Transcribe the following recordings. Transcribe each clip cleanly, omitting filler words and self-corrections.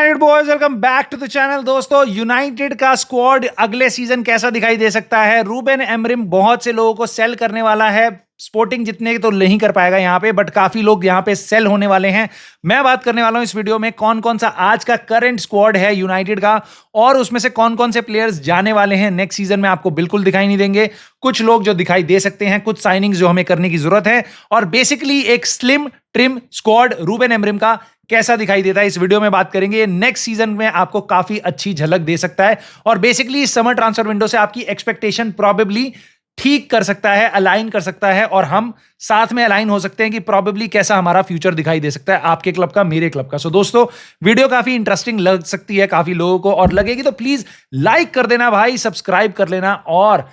United boys welcome back to the channel. दोस्तों, United का squad अगले सीजन कैसा दिखाई दे सकता है? रूबेन एमरिम बहुत से लोगों को सेल करने वाला है। स्पोर्टिंग जितने तो नहीं कर पाएगा यहाँ पे, बट काफी लोग यहाँ पे सेल होने वाले हैं। मैं बात करने वाला हूं इस वीडियो में कौन कौन सा आज का करंट स्क्वाड है यूनाइटेड का, और उसमें से कौन कौन से प्लेयर्स जाने वाले हैं नेक्स्ट सीजन में, आपको बिल्कुल दिखाई नहीं देंगे। कुछ लोग जो दिखाई दे सकते हैं, कुछ साइनिंग्स जो हमें करने की जरूरत है, और बेसिकली एक slim trim squad Ruben Amorim का कैसा दिखाई देता है इस वीडियो में बात करेंगे। नेक्स्ट सीजन में आपको काफी अच्छी झलक दे सकता है, और बेसिकली समर ट्रांसफर विंडो से आपकी एक्सपेक्टेशन प्रोबेबली ठीक कर सकता है, अलाइन कर सकता है, और हम साथ में अलाइन हो सकते हैं कि प्रोबेबली कैसा हमारा फ्यूचर दिखाई दे सकता है, आपके क्लब का, मेरे क्लब का। सो दोस्तों, वीडियो काफी इंटरेस्टिंग लग सकती है काफी लोगों को, और लगेगी तो प्लीज लाइक कर देना भाई, सब्सक्राइब कर लेना, और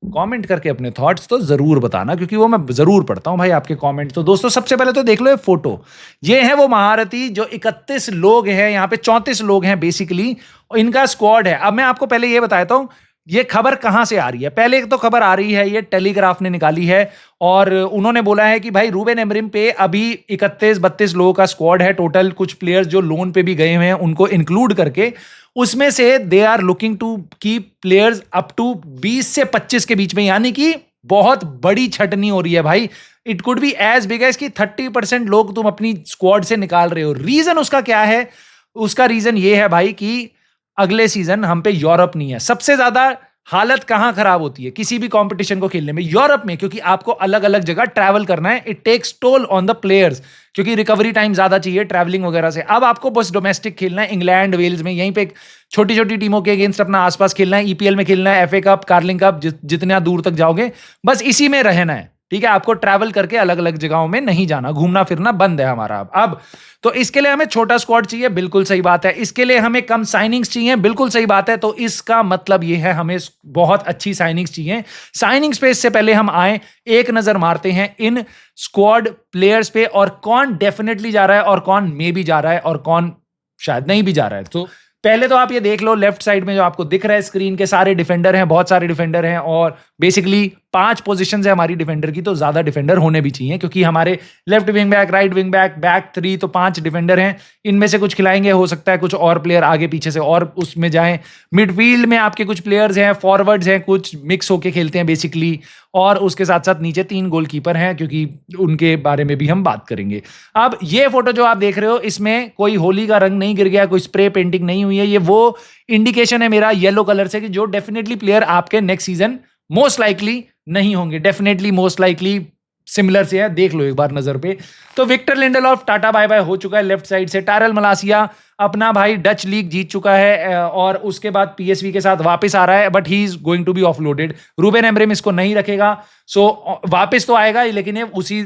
कमेंट करके अपने थॉट्स तो जरूर बताना, क्योंकि वो मैं जरूर पढ़ता हूं भाई आपके कमेंट। तो दोस्तों, सबसे पहले तो देख लो ये फोटो। ये है वो महारथी जो 31 लोग हैं, यहाँ पे 34 लोग हैं बेसिकली, इनका स्क्वाड है। अब मैं आपको पहले ये बताता हूं ये खबर कहां से आ रही है। पहले तो खबर आ रही है, ये टेलीग्राफ ने निकाली है, और उन्होंने बोला है कि भाई रूबेन एमरिम पे अभी 31-32 लोगों का स्क्वाड है टोटल। कुछ प्लेयर्स जो लोन पे भी गए हुए हैं उनको इंक्लूड करके, उसमें से they are looking to keep players up to 20 से 25 के बीच में, यानी कि बहुत बड़ी छटनी हो रही है भाई। It could be as big as कि 30% लोग तुम अपनी स्क्वाड से निकाल रहे हो। रीजन उसका क्या है? उसका रीजन ये है भाई कि अगले सीजन हम पे यूरोप नहीं है। सबसे ज्यादा हालत कहां खराब होती है किसी भी कंपटीशन को खेलने में? यूरोप में, क्योंकि आपको अलग अलग जगह ट्रैवल करना है। It takes toll on the players, क्योंकि रिकवरी टाइम ज्यादा चाहिए ट्रैवलिंग वगैरह से। अब आपको बस डोमेस्टिक खेलना है इंग्लैंड, वेल्स में, यहीं पे छोटी छोटी टीमों के अगेंस्ट अपना आसपास खेलना है। ईपीएल में खेलना है, एफए कप, कार्लिंग कप, जितना दूर तक जाओगे बस इसी में रहना है, ठीक है? आपको ट्रैवल करके अलग अलग जगहों में नहीं जाना, घूमना फिरना बंद है हमारा अब। तो इसके लिए हमें छोटा स्क्वाड चाहिए, बिल्कुल सही बात है। इसके लिए हमें कम साइनिंग्स चाहिए, बिल्कुल सही बात है। तो इसका मतलब यह है हमें बहुत अच्छी साइनिंग्स चाहिए। साइनिंग्स पे इससे पहले हम आए, एक नजर मारते हैं इन स्क्वाड प्लेयर्स पे, और कौन डेफिनेटली जा रहा है और कौन मे भी जा रहा है और कौन शायद नहीं भी जा रहा है। तो पहले तो आप ये देख लो, लेफ्ट साइड में जो आपको दिख रहा है स्क्रीन के, सारे डिफेंडर हैं, बहुत सारे डिफेंडर हैं, और बेसिकली 5 पोजीशन है हमारी डिफेंडर की। तो ज्यादा डिफेंडर होने भी चाहिए, क्योंकि हमारे left wing back, right wing back, back 3, तो 5 डिफेंडर हैं। इनमें से कुछ खिलाएंगे, हो सकता है कुछ और प्लेयर आगे पीछे से और उसमें जाएं। मिडफील्ड में आपके कुछ प्लेयर्स हैं, फॉरवर्ड्स हैं, कुछ मिक्स होके खेलते हैं बेसिकली, और उसके साथ साथ नीचे 3 गोलकीपर हैं, क्योंकि उनके बारे में भी हम बात करेंगे। अब ये फोटो जो आप देख रहे हो, इसमें कोई होली का रंग नहीं गिर गया, कोई स्प्रे पेंटिंग नहीं हुई है। ये वो इंडिकेशन है मेरा येलो कलर से कि जो डेफिनेटली प्लेयर आपके नेक्स्ट सीजन मोस्ट लाइकली नहीं होंगे। डेफिनेटली मोस्ट लाइकली सिमिलर से है, देख लो एक बार नजर पे। तो Victor Lindelof tata bye bye हो चुका है लेफ्ट साइड से। टारल मलासिया अपना भाई डच लीग जीत चुका है, और उसके बाद पीएसवी के साथ वापस आ रहा है, but he is going to be offloaded. Ruben Amorim इसको नहीं रखेगा, सो वापस तो आएगा, लेकिन ये उसी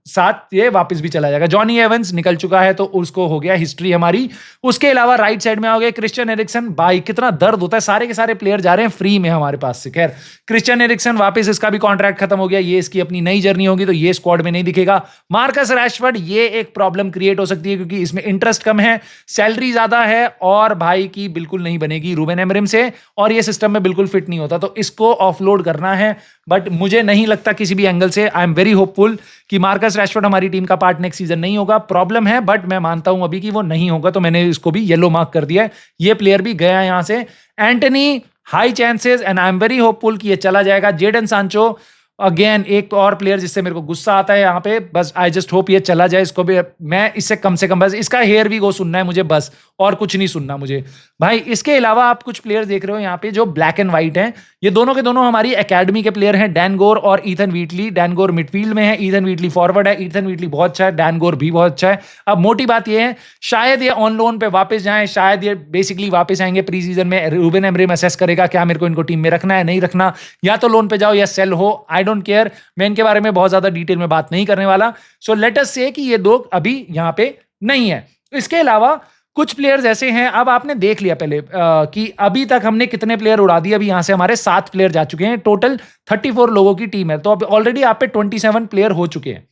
साथ ये वापस भी चला जाएगा। जॉनी एवंस निकल चुका है, तो उसको हो गया हिस्ट्री हमारी। उसके अलावा राइट साइड में आ गए क्रिश्चियन एरिक्सन। भाई कितना दर्द होता है, सारे के सारे प्लेयर जा रहे हैं फ्री में हमारे पास से। खैर, क्रिश्चियन एरिक्सन वापस, इसका भी कॉन्ट्रैक्ट खत्म हो गया, ये इसकी अपनी नई जर्नी होगी, तो ये स्क्वाड में नहीं दिखेगा। मार्कस रैशफोर्ड, ये एक प्रॉब्लम क्रिएट हो सकती है, क्योंकि इसमें इंटरेस्ट कम है, सैलरी ज्यादा है, और भाई की बिल्कुल नहीं बनेगी रूबेन एमरिम से, और ये सिस्टम में बिल्कुल फिट नहीं होता, तो इसको ऑफलोड करना है। बट मुझे नहीं लगता किसी भी एंगल से, आई एम वेरी होपफुल कि मार्कस रैशफोर्ड हमारी टीम का पार्ट नेक्स्ट सीजन नहीं होगा। प्रॉब्लम है, बट मैं मानता हूं अभी कि वो नहीं होगा, तो मैंने इसको भी येलो मार्क कर दिया है। ये प्लेयर भी गया यहां से। Antony, high chances, and I am very hopeful कि ये चला जाएगा। जेडन सांचो, अगेन एक और प्लेयर जिससे मेरे को गुस्सा आता है यहाँ पे, बस आई जस्ट होप ये चला जाए। इसको भी मैं इससे कम से कम बस इसका हेयर भी गो सुनना है मुझे, बस और कुछ नहीं सुनना मुझे भाई। इसके अलावा आप कुछ प्लेयर्स देख रहे हो यहाँ पे जो ब्लैक एंड व्हाइट हैं, ये दोनों के दोनों हमारी एकेडमी के प्लेयर हैं, डैन गोर और ईथन व्हीटली। डैन गोर मिडफील्ड में है, ईथन व्हीटली फॉरवर्ड है। ईथन व्हीटली बहुत अच्छा है, डैन गोर भी बहुत अच्छा है। अब मोटी बात ये है, शायद ये ऑन लोन पे वापस जाएं, शायद ये बेसिकली वापस आएंगे प्री सीजन में। रूबेन एमरिम असेस करेगा क्या मेरे को इनको टीम में रखना है, नहीं रखना, या तो लोन पे जाओ या सेल हो, आई डोंट केयर। मैं इनके बारे में बहुत ज्यादा डिटेल में बात नहीं करने वाला। सो लेट अस से कि ये दो अभी यहां पे नहीं है। इसके अलावा कुछ प्लेयर्स ऐसे हैं, अब आपने देख लिया पहले कि अभी तक हमने कितने प्लेयर उड़ा दिए। अभी यहां से हमारे 7 प्लेयर जा चुके हैं, टोटल 34 लोगों की टीम है, तो अब ऑलरेडी आप पे 27 प्लेयर हो चुके हैं।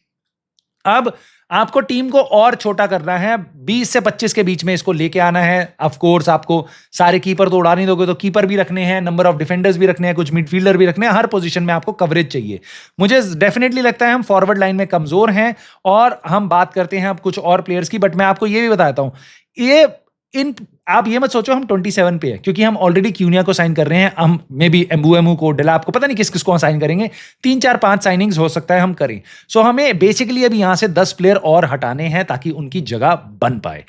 अब आपको टीम को और छोटा करना है, 20 से 25 के बीच में इसको लेके आना है। ऑफ कोर्स आपको सारे कीपर तो उड़ा नहीं दोगे, तो कीपर भी रखने हैं, नंबर ऑफ डिफेंडर्स भी रखने हैं, कुछ मिडफील्डर भी रखने हैं, हर पोजीशन में आपको कवरेज चाहिए। मुझे डेफिनेटली लगता है हम फॉरवर्ड लाइन में कमजोर हैं, और हम बात करते हैं अब कुछ और प्लेयर्स की, बट मैं आपको ये भी बताता हूं, ये इन आप ये मत सोचो हम 27 पे है, क्योंकि हम ऑलरेडी क्यूनिया को साइन कर रहे हैं, हम मे बी एम्बुएमू को, डेलाप को, पता नहीं किस किस को साइन करेंगे, 3 4 5 साइनिंग्स हो सकता है हम करें। सो हमें बेसिकली अभी यहां से 10 प्लेयर और हटाने हैं ताकि उनकी जगह बन पाए।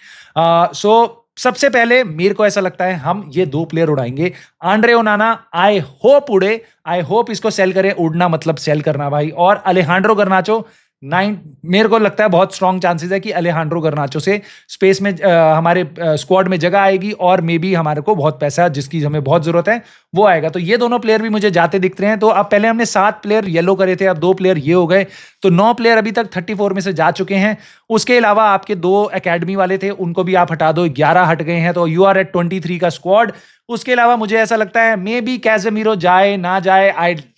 सो सबसे पहले मेरे को ऐसा लगता है हम ये 2 प्लेयर उड़ाएंगे। आंड्रे ओनाना आई होप उड़े, आई होप इसको सेल करें, उड़ना मतलब सेल करना भाई। और अलेहांड्रो गर्नाचो 9, मेरे को लगता है बहुत स्ट्रॉन्ग चांसेस है कि अलेहांड्रो गर्नाचो से स्पेस में हमारे स्क्वाड में जगह आएगी, और मे बी हमारे को बहुत पैसा जिसकी हमें बहुत जरूरत है वो आएगा। तो ये दोनों प्लेयर भी मुझे जाते दिख रहे हैं। तो अब पहले हमने 7 प्लेयर येलो करे थे, अब 2 प्लेयर ये हो गए, तो 9 प्लेयर अभी तक 34 में से जा चुके हैं। उसके अलावा आपके 2 एकेडमी वाले थे, उनको भी आप हटा दो, 11 हट गए हैं, तो यू आर एट 23 का स्क्वाड। उसके अलावा मुझे ऐसा लगता है मे बी कैसेमीरो जाए ना जाए,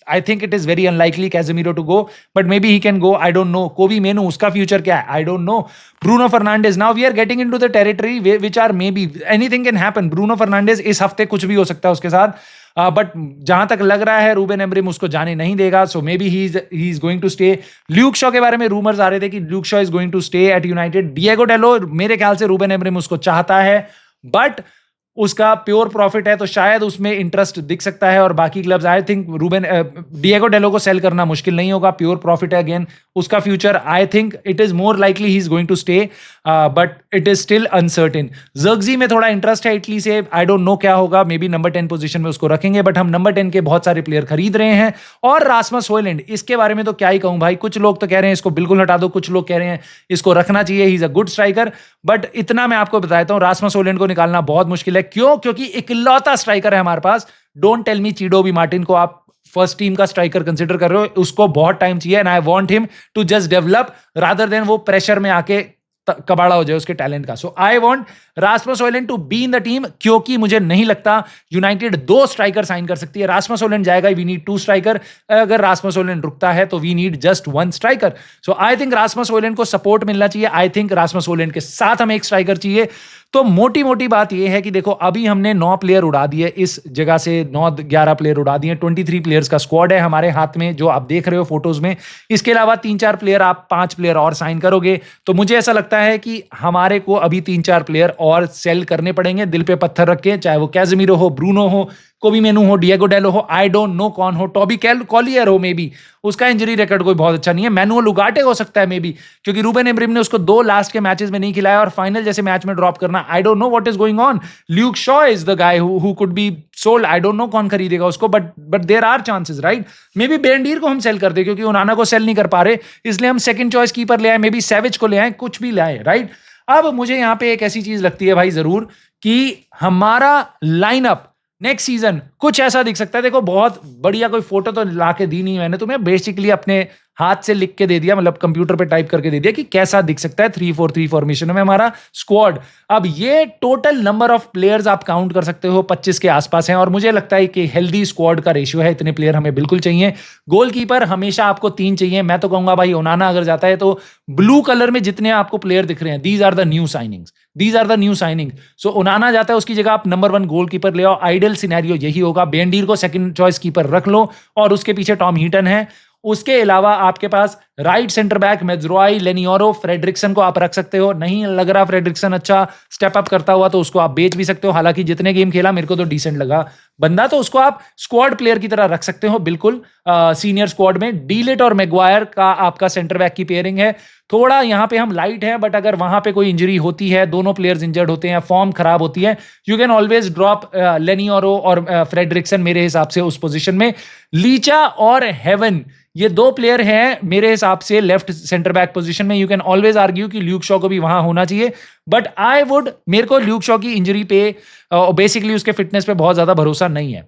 I think it is very unlikely Casemiro to go, but maybe he can go, I don't know. Kobbie Mainoo, उसका फ्यूचर क्या है I don't know. Bruno Fernandes, now we are getting into the territory which are maybe anything can happen. Bruno Fernandes इस हफ्ते कुछ भी हो सकता है उसके साथ, बट जहां तक लग रहा है रूबेन एमरिम उसको जाने नहीं देगा, so maybe he is going to stay. Luke Shaw के बारे में रूमर्स आ रहे थे कि Luke Shaw is going to stay at United. Diego Dalot, मेरे ख्याल से रूबेन एमरिम उसको चाहता है, बट उसका प्योर प्रॉफिट है तो शायद उसमें इंटरेस्ट दिख सकता है। और बाकी क्लब्स, आई थिंक डिएगो डेलो को सेल करना मुश्किल नहीं होगा, प्योर प्रॉफिट है अगेन उसका future. I think it is more likely he is going to stay, but it is still uncertain. Zirkzee में थोड़ा इंटरेस्ट है इटली से, आई डोंट नो क्या होगा, मे बी नंबर 10 पोजीशन में उसको रखेंगे, बट हम नंबर 10 के बहुत सारे प्लेयर खरीद रहे हैं। और रासमस हॉयलैंड, इसके बारे में तो क्या ही कहूं भाई, कुछ लोग तो कह रहे हैं इसको बिल्कुल हटा दो, कुछ लोग कह रहे हैं इसको रखना चाहिए, he is a good striker. But इतना मैं आपको बताता हूं, रासमस हॉयलैंड को निकालना बहुत मुश्किल है। क्यों? क्योंकि इकलौता स्ट्राइकर है हमारे पास। Don't tell me Chido Obi Martin को आप फर्स्ट टीम का स्ट्राइकर कंसीडर कर रहे हो, उसको बहुत टाइम चाहिए, and I want him to just develop rather than वो प्रेशर में आके कबाड़ा हो जाए उसके टैलेंट का। So I want Rasmus Hojlund to be in the team, क्योंकि मुझे नहीं लगता यूनाइटेड 2 स्ट्राइकर साइन कर सकती है। रासमस हॉयलैंड जाएगा, वी नीड 2 स्ट्राइकर। अगर रासमस हॉयलैंड रुकता है तो we need just 1 striker. So I think Rasmus Hojlund को सपोर्ट मिलना चाहिए, आई थिंक रासमस हॉयलैंड के साथ हमें एक स्ट्राइकर चाहिए। तो मोटी मोटी बात यह है कि देखो अभी हमने 9 प्लेयर उड़ा दिए, इस जगह से 9-11 प्लेयर उड़ा दिए, 23 प्लेयर्स का स्क्वाड है हमारे हाथ में जो आप देख रहे हो फोटोज में। इसके अलावा 3-4 प्लेयर, आप 5 प्लेयर और साइन करोगे, तो मुझे ऐसा लगता है कि हमारे को अभी 3-4 प्लेयर और सेल करने पड़ेंगे, दिल पे पत्थर रख के, चाहे वो कैज़मीरो हो, ब्रूनो हो, कोबी मेनू हो, डिएगो डेलो हो, आई डोंट नो कौन हो, टॉबी कॉलियर हो, मे बी उसका इंजरी रिकॉर्ड कोई बहुत अच्छा नहीं है, मैनुअल उगाटे हो सकता है मे बी, क्योंकि रूबेन एमरिम ने उसको 2 लास्ट के मैचेस में नहीं खिलाया और फाइनल जैसे मैच में ड्रॉप करना, I don't know what is going on. Luke Shaw is the guy who could be sold, I don't know कौन खरीदेगा उसको, but there are chances, right. Maybe बेंडीर को हम सेल कर दे, क्योंकि ओनाना को सेल नहीं कर पा रहे, इसलिए हम सेकंड चॉइस कीपर ले आए, मे बी सैविज को ले आए, कुछ भी लाए, राइट। अब मुझे यहां पे एक ऐसी चीज लगती है भाई जरूर कि हमारा लाइनअप नेक्स्ट सीजन कुछ ऐसा दिख सकता है। देखो बहुत बढ़िया, कोई फोटो तो ला के दी नहीं मैंने तुम्हें, बेसिकली अपने हाथ से लिख के दे दिया, मतलब कंप्यूटर पे टाइप करके दे दिया कि कैसा दिख सकता है 3-4-3 फॉर्मेशन में हमारा स्क्वाड। अब ये टोटल नंबर ऑफ प्लेयर्स आप काउंट कर सकते हो 25 के आसपास हैं, और मुझे लगता है कि हेल्दी स्क्वाड का रेशियो है, इतने प्लेयर हमें बिल्कुल चाहिए। गोलकीपर हमेशा आपको 3 चाहिए, मैं तो कहूंगा भाई ओनाना अगर जाता है तो ब्लू कलर में जितने आपको प्लेयर दिख रहे हैं, these are the new signings, these are the new signing. So Onana जाता है, उसकी जगह आप नंबर 1 गोलकीपर ले आओ, आइडियल सिनेरियो यही होगा। बेंडीर को सेकंड चॉइस कीपर रख लो, और उसके पीछे टॉम हीटन है। उसके अलावा आपके पास राइट सेंटर बैक मेज्रोई, लेनियोरो, फ्रेडरिक्सन को आप रख सकते हो। नहीं लग रहा फ्रेडरिक्सन अच्छा स्टेप अप करता हुआ तो उसको आप बेच भी सकते हो, हालांकि जितने गेम खेला मेरे को तो डिसेंट लगा बंदा, तो उसको आप स्क्वाड प्लेयर की तरह रख सकते हो बिल्कुल सीनियर स्क्वाड में। डीलेट और मैग्वायर का आपका सेंटर बैक की पेयरिंग है। थोड़ा यहां पे हम लाइट हैं, बट अगर वहां पे कोई इंजरी होती है, दोनों प्लेयर्स इंजर्ड होते हैं, फॉर्म खराब होती है, यू कैन ऑलवेज ड्रॉप लेनियोरो और फ्रेडरिक्सन मेरे हिसाब से उस पोजीशन में। लीचा और हेवन, ये 2 प्लेयर हैं मेरे हिसाब से लेफ्ट सेंटर बैक पोजीशन में। यू कैन ऑलवेज आर्ग्यू कि ल्यूक शॉ को भी वहां होना चाहिए, बट मेरे को ल्यूक शॉ की इंजरी पे बेसिकली उसके फिटनेस पे बहुत ज्यादा भरोसा नहीं है।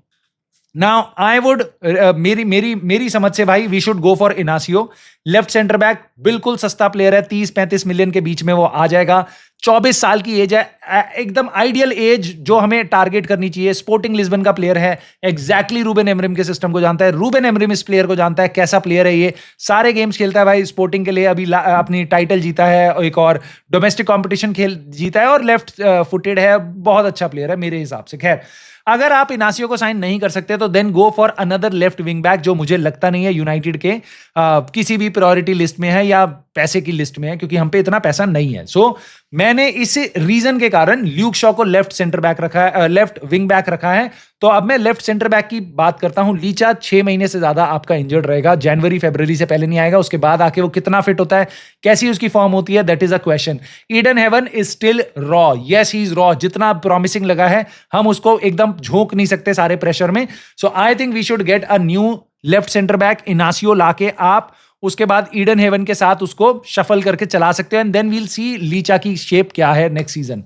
नाउ आई वुड मेरी समझ से भाई we should go for Inacio, left centre back, बिल्कुल सस्ता प्लेयर है, 30-35 मिलियन के बीच में वो आ जाएगा। 24 साल की एज है, एकदम आइडियल एज जो हमें टारगेट करनी चाहिए। स्पोर्टिंग लिस्बन का प्लेयर है, एग्जैक्टली रूबेन एमरिम के सिस्टम को जानता है, रूबेन एमरिम इस प्लेयर को जानता है, कैसा प्लेयर है ये, सारे गेम्स खेलता है भाई स्पोर्टिंग के लिए, अभी अपनी टाइटल जीता है, एक और डोमेस्टिक कॉम्पिटिशन जीता है, और लेफ्ट फुटेड है, बहुत अच्छा प्लेयर है मेरे हिसाब से। खैर अगर आप इनासियो को साइन नहीं कर सकते तो then go for another left wing back, जो मुझे लगता नहीं है यूनाइटेड के किसी भी प्रायोरिटी लिस्ट में है या पैसे की लिस्ट में है, क्योंकि हम पे इतना पैसा नहीं है। सो मैंने इस रीजन के कारण ल्यूक शॉ को लेफ्ट सेंटर बैक रखा है, लेफ्ट विंग बैक रखा है। तो अब मैं लेफ्ट सेंटर बैक की बात करता हूं। लीचा 6 महीने से ज्यादा आपका इंजर्ड रहेगा, जनवरी फरवरी से पहले नहीं आएगा। उसके बाद आके वो कितना फिट होता है, कैसी उसकी फॉर्म होती है, that is a question. Eden heaven is still raw, yes he is raw. जितना प्रॉमिसिंग लगा है हम उसको एकदम झोंक नहीं सकते सारे प्रेशर में। So I think we should get a new left centre back, Inacio लाके आप उसके बाद ईडन हेवन के साथ उसको शफल करके चला सकते हैं, एंड देन वील सी लीचा की शेप क्या है नेक्स्ट सीजन।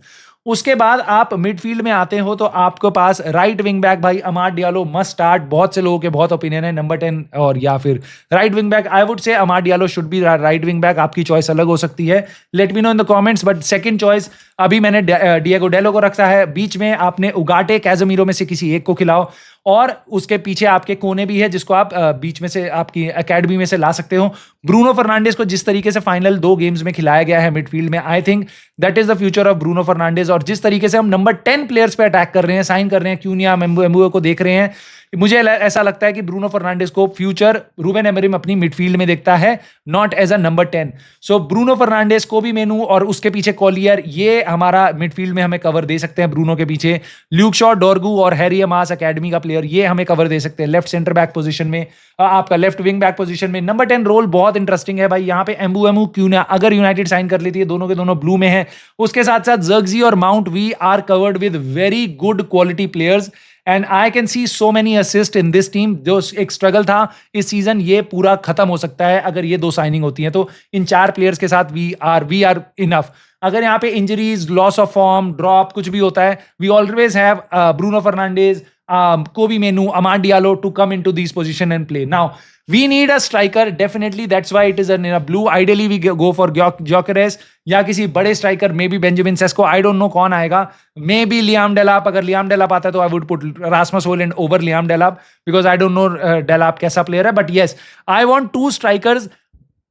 उसके बाद आप मिडफील्ड में आते हो तो आपके पास राइट विंग बैक भाई अमाड डियालो मस्ट स्टार्ट। बहुत से लोगों के बहुत ओपिनियन है नंबर 10 और या फिर right wing back. I would say Amad Diallo should be right wing back. आपकी चॉइस अलग हो सकती है, let me know in the comments. But second choice अभी मैंने डिएगो डेलो को रखा है। बीच में आपने उगाटे कैजमीरो में से किसी एक को खिलाओ, और उसके पीछे आपके कोने भी है जिसको आप बीच में से आपकी एकेडमी में से ला सकते हो। ब्रूनो फर्नांडिस को जिस तरीके से फाइनल 2 गेम्स में खिलाया गया है मिडफील्ड में, I think that is the future of Bruno Fernandes. और जिस तरीके से हम नंबर 10 प्लेयर्स पे अटैक कर रहे हैं, साइन कर रहे हैं, क्यूनिया एम्बुए को देख रहे हैं, मुझे ऐसा लगता है कि ब्रूनो फर्नांडिस को फ्यूचर रूबेन एमरिम अपनी मिडफील्ड में देखता है, not as a number 10। So Bruno Fernandes को भी मेनू और उसके पीछे कॉलियर, ये हमारा मिडफील्ड में हमें कवर दे सकते हैं। ब्रूनो के पीछे ल्यूक शॉ, डॉर्गू और हैरी अमास अकेडमी का प्लेयर, ये हमें कवर दे सकते हैं लेफ्ट सेंटर बैक पोजीशन में। आपका लेफ्ट विंग बैक पोजीशन में नंबर 10 रोल बहुत इंटरेस्टिंग है भाई। यहाँ पे एम्बू क्यूनिया अगर यूनाइटेड साइन कर लेती है, दोनों के दोनों ब्लू में है, उसके साथ साथ जर्गजी और Mount we are covered with very good quality players, and I can see so many assist in this team. जो एक स्ट्रगल था इस सीजन, ये पूरा खत्म हो सकता है अगर ये 2 साइनिंग होती हैं। तो इन 4 प्लेयर्स के साथ वी आर इनफ। अगर यहाँ पे injuries, loss of form, drop कुछ भी होता है, we always have Bruno Fernandes, Kobe Menu, Amad Diallo to come into these position and play. Now, we need a striker, definitely. That's why it is in a blue. Ideally, we go for Gyökeres या किसी बड़े striker, may be Benjamin Sesko, I don't know कौन आएगा, may be Liam डेलाप। अगर Liam डेलाप आता है तो I would put Rasmus Hojlund over Liam Delap, because I don't know Delap कैसा प्लेयर है। But yes, I want 2 strikers,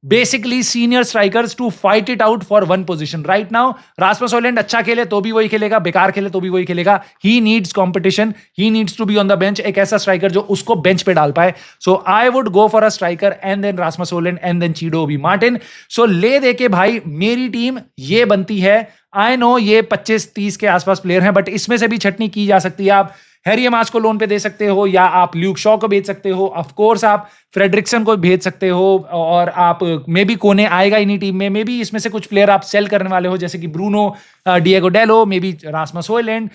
basically senior strikers, to fight it out for 1 position. Right now Rasmus Hojlund अच्छा खेले तो भी वही खेलेगा, बेकार खेले तो भी वही खेलेगा। He needs competition, he needs to be on the bench. एक ऐसा स्ट्राइकर जो उसको बेंच पे डाल पाए। So I would go for a striker and then Rasmus Hojlund and then Chido Obi Martin. So ले दे के भाई मेरी टीम ये बनती है। आई नो ये 25-30 के आसपास प्लेयर हैं, बट इसमें से भी छटनी की जा सकती है। आप हैरी अमास को लोन पे दे सकते हो, या आप ल्यूक शॉ को भेज सकते हो, ऑफ कोर्स आप फ्रेडरिक्सन को भेज सकते हो, और आप मे बी कोने आएगा इन्हीं टीम में, मे बी इसमें से कुछ प्लेयर आप सेल करने वाले हो, जैसे कि Bruno, Diego Dalot, maybe Rasmus Hojlund.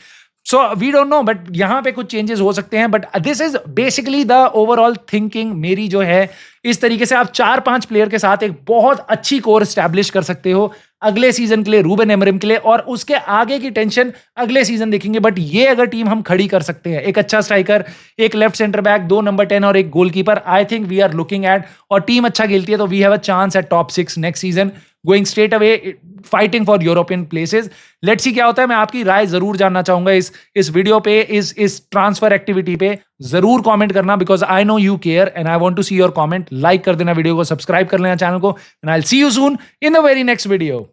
So we don't know, but यहां पे कुछ चेंजेस हो सकते हैं। But this is basically the overall thinking मेरी जो है। इस तरीके से आप 4-5 प्लेयर के साथ एक बहुत अच्छी कोर स्टैब्लिश कर सकते हो अगले सीजन के लिए, रूबेन एमरिम के लिए, और उसके आगे की टेंशन अगले सीजन देखेंगे। बट ये अगर टीम हम खड़ी कर सकते हैं, एक अच्छा स्ट्राइकर, एक लेफ्ट सेंटर बैक, 2 नंबर 10 और एक goalkeeper, I think we are looking at, और टीम अच्छा खेलती है तो we have a chance at top 6 next season, going straight away fighting for European places. Let's see क्या होता है। मैं आपकी राय जरूर जानना चाहूंगा इस वीडियो पे, इस ट्रांसफर एक्टिविटी पे जरूर कमेंट करना, because I know you care and I want to see your comment. Like कर देना वीडियो को, सब्सक्राइब कर लेना चैनल को, and I will see you soon in the very next video.